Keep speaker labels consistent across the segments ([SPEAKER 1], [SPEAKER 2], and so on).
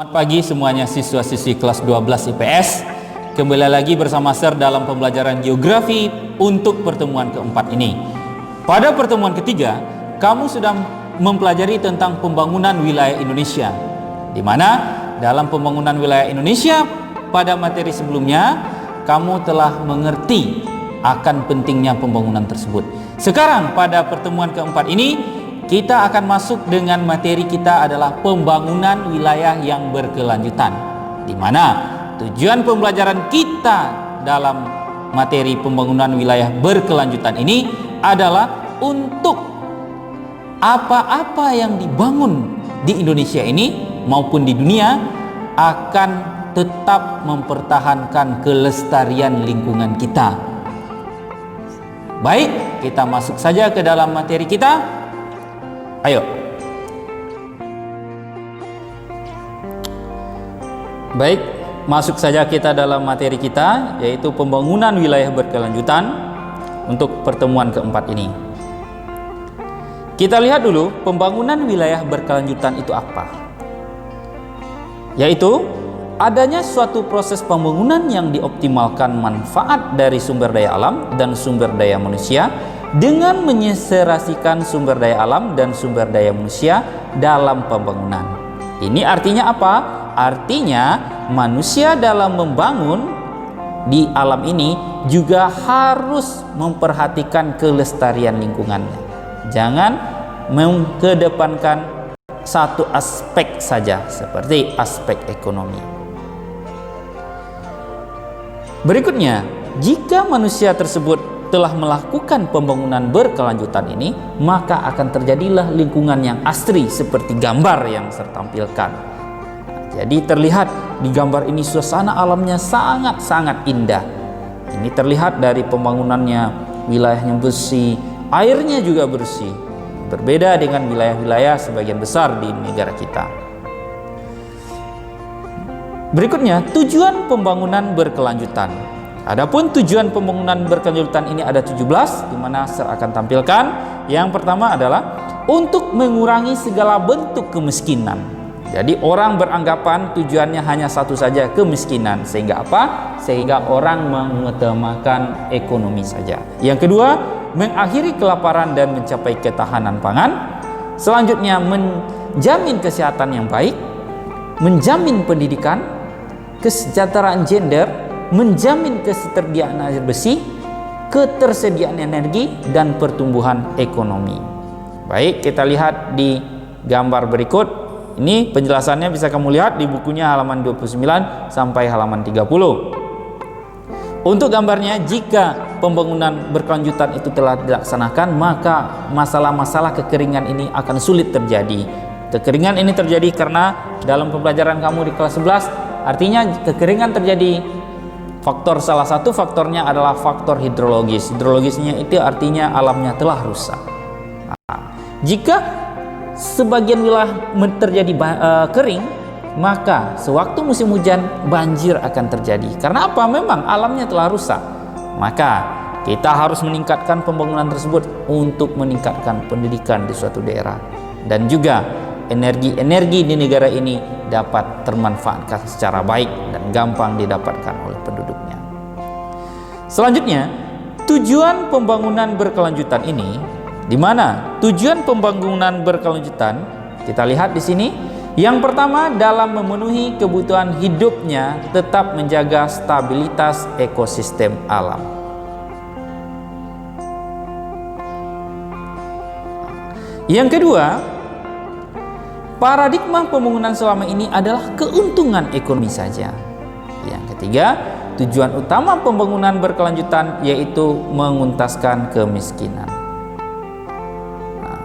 [SPEAKER 1] Selamat pagi semuanya siswa-siswi kelas 12 IPS. Kembali lagi bersama Sir dalam pembelajaran geografi untuk pertemuan keempat ini. Pada pertemuan ketiga, kamu sudah mempelajari tentang pembangunan wilayah Indonesia, di mana dalam pembangunan wilayah Indonesia pada materi sebelumnya kamu telah mengerti akan pentingnya pembangunan tersebut. Sekarang pada pertemuan keempat ini kita akan masuk dengan materi kita adalah pembangunan wilayah yang berkelanjutan, di mana tujuan pembelajaran kita dalam materi pembangunan wilayah berkelanjutan ini adalah untuk apa-apa yang dibangun di Indonesia ini maupun di dunia akan tetap mempertahankan kelestarian lingkungan kita. Baik, kita masuk saja ke dalam materi kita. Ayo. Baik, masuk saja kita dalam materi kita, yaitu pembangunan wilayah berkelanjutan untuk pertemuan keempat ini. Kita lihat dulu pembangunan wilayah berkelanjutan itu apa. Yaitu adanya suatu proses pembangunan yang dioptimalkan manfaat dari sumber daya alam dan sumber daya manusia dengan menyeserasikan sumber daya alam dan sumber daya manusia dalam pembangunan. Ini artinya apa? Artinya manusia dalam membangun di alam ini juga harus memperhatikan kelestarian lingkungannya. Jangan mengedepankan satu aspek saja seperti aspek ekonomi. Berikutnya, jika manusia tersebut telah melakukan pembangunan berkelanjutan ini, maka akan terjadilah lingkungan yang asri seperti gambar yang saya tampilkan. Jadi terlihat di gambar ini suasana alamnya sangat-sangat indah. Ini terlihat dari pembangunannya, wilayahnya bersih, airnya juga bersih. Berbeda dengan wilayah-wilayah sebagian besar di negara kita. Berikutnya, tujuan pembangunan berkelanjutan. Adapun tujuan pembangunan berkelanjutan ini ada 17, di mana saya akan tampilkan. Yang pertama adalah untuk mengurangi segala bentuk kemiskinan. Jadi orang beranggapan tujuannya hanya satu saja, kemiskinan. Sehingga apa? Sehingga orang mengutamakan ekonomi saja. Yang kedua, mengakhiri kelaparan dan mencapai ketahanan pangan. Selanjutnya, menjamin kesehatan yang baik, menjamin pendidikan, kesejahteraan gender, menjamin ketersediaan air bersih, ketersediaan energi, dan pertumbuhan ekonomi. Baik, kita lihat di gambar berikut. Ini penjelasannya bisa kamu lihat di bukunya halaman 29 sampai halaman 30. Untuk gambarnya, jika pembangunan berkelanjutan itu telah dilaksanakan, maka masalah-masalah kekeringan ini akan sulit terjadi. Kekeringan ini terjadi karena dalam pembelajaran kamu di kelas 11, artinya kekeringan terjadi. Salah satu faktornya adalah faktor hidrologis. Hidrologisnya itu artinya alamnya telah rusak. Nah, jika sebagian wilayah terjadi kering, maka sewaktu musim hujan banjir akan terjadi. Karena apa? Memang alamnya telah rusak. Maka kita harus meningkatkan pembangunan tersebut untuk meningkatkan pendidikan di suatu daerah, dan juga energi-energi di negara ini dapat termanfaatkan secara baik dan gampang didapatkan oleh penduduknya. Selanjutnya, tujuan pembangunan berkelanjutan ini, di mana tujuan pembangunan berkelanjutan kita lihat di sini. Yang pertama, dalam memenuhi kebutuhan hidupnya tetap menjaga stabilitas ekosistem alam. Yang kedua, paradigma pembangunan selama ini adalah keuntungan ekonomi saja. Yang ketiga, tujuan utama pembangunan berkelanjutan yaitu menguntaskan kemiskinan. Nah,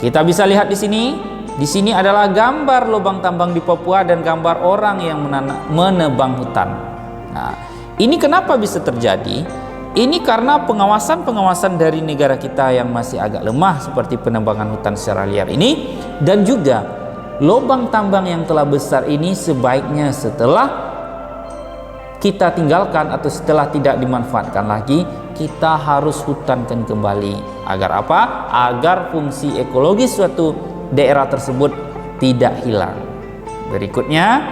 [SPEAKER 1] kita bisa lihat di sini. Di sini adalah gambar lubang tambang di Papua dan gambar orang yang menebang hutan. Nah, ini kenapa bisa terjadi? Ini karena pengawasan dari negara kita yang masih agak lemah seperti penebangan hutan secara liar ini, dan juga lubang tambang yang telah besar ini sebaiknya setelah kita tinggalkan atau setelah tidak dimanfaatkan lagi, kita harus hutankan kembali. Agar apa? Agar fungsi ekologis suatu daerah tersebut tidak hilang. Berikutnya,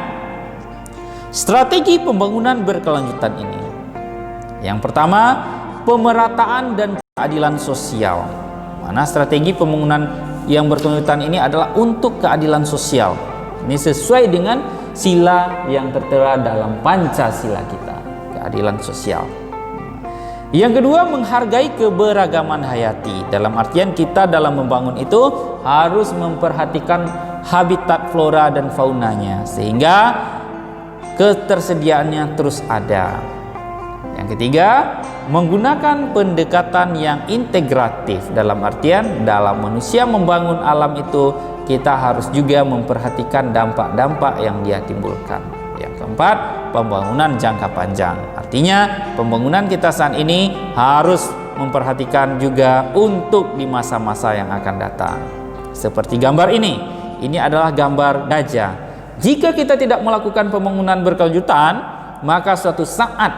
[SPEAKER 1] strategi pembangunan berkelanjutan ini. Yang pertama, pemerataan dan keadilan sosial. Mana strategi pembangunan yang berkelanjutan ini adalah untuk keadilan sosial. Ini sesuai dengan sila yang tertera dalam Pancasila kita, keadilan sosial. Yang kedua, menghargai keberagaman hayati. Dalam artian kita dalam membangun itu harus memperhatikan habitat flora dan faunanya sehingga ketersediaannya terus ada. Yang ketiga, menggunakan pendekatan yang integratif. Dalam artian dalam manusia membangun alam itu kita harus juga memperhatikan dampak-dampak yang dia timbulkan. Yang keempat, pembangunan jangka panjang. Artinya pembangunan kita saat ini harus memperhatikan juga untuk di masa-masa yang akan datang. Seperti gambar ini adalah gambar gajah. Jika kita tidak melakukan pembangunan berkelanjutan, maka suatu saat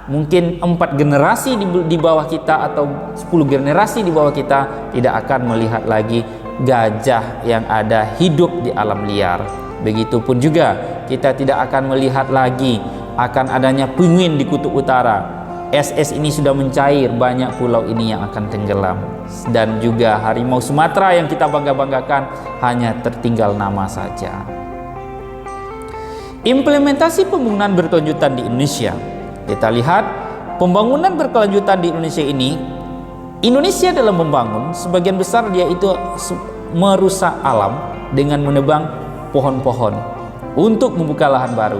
[SPEAKER 1] mungkin 4 generasi di bawah kita atau 10 generasi di bawah kita tidak akan melihat lagi gajah yang ada hidup di alam liar. Begitupun juga kita tidak akan melihat lagi akan adanya penguin di kutub utara. Es ini sudah mencair, banyak pulau ini yang akan tenggelam. Dan juga harimau Sumatera yang kita bangga-banggakan hanya tertinggal nama saja. Implementasi pembangunan berkelanjutan di Indonesia. Kita lihat pembangunan berkelanjutan di Indonesia ini, Indonesia dalam membangun sebagian besar dia itu merusak alam dengan menebang pohon-pohon untuk membuka lahan baru.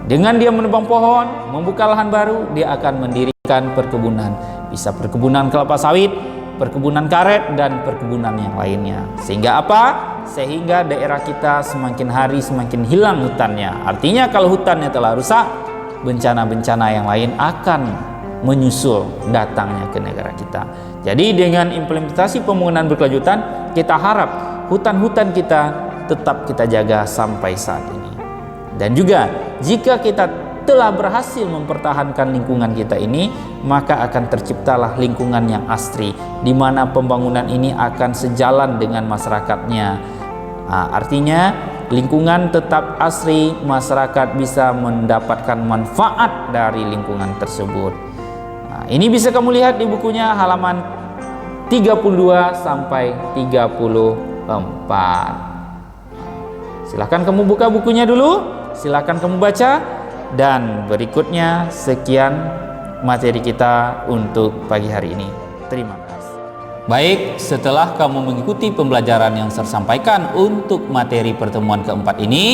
[SPEAKER 1] Dengan dia menebang pohon, membuka lahan baru, dia akan mendirikan perkebunan. Bisa perkebunan kelapa sawit, perkebunan karet, dan perkebunan yang lainnya. Sehingga apa? Sehingga daerah kita semakin hari semakin hilang hutannya. Artinya kalau hutannya telah rusak, bencana-bencana yang lain akan menyusul datangnya ke negara kita. Jadi dengan implementasi pembangunan berkelanjutan, kita harap hutan-hutan kita tetap kita jaga sampai saat ini. Dan juga jika kita telah berhasil mempertahankan lingkungan kita ini, maka akan terciptalah lingkungan yang asri, di mana pembangunan ini akan sejalan dengan masyarakatnya. Artinya lingkungan tetap asri, masyarakat bisa mendapatkan manfaat dari lingkungan tersebut. Ini bisa kamu lihat di bukunya halaman 32 sampai 34. Silakan kamu buka bukunya dulu, silakan kamu baca, dan berikutnya sekian materi kita untuk pagi hari ini. Terima kasih. Baik, setelah kamu mengikuti pembelajaran yang saya sampaikan untuk materi pertemuan keempat ini,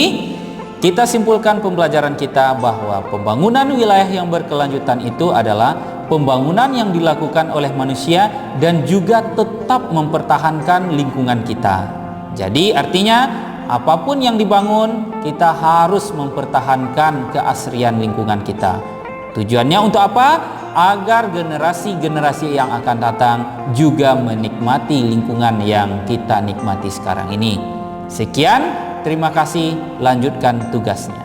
[SPEAKER 1] kita simpulkan pembelajaran kita bahwa pembangunan wilayah yang berkelanjutan itu adalah pembangunan yang dilakukan oleh manusia dan juga tetap mempertahankan lingkungan kita. Jadi artinya apapun yang dibangun, kita harus mempertahankan keasrian lingkungan kita. Tujuannya untuk apa? Agar generasi-generasi yang akan datang juga menikmati lingkungan yang kita nikmati sekarang ini. Sekian, terima kasih, lanjutkan tugasnya.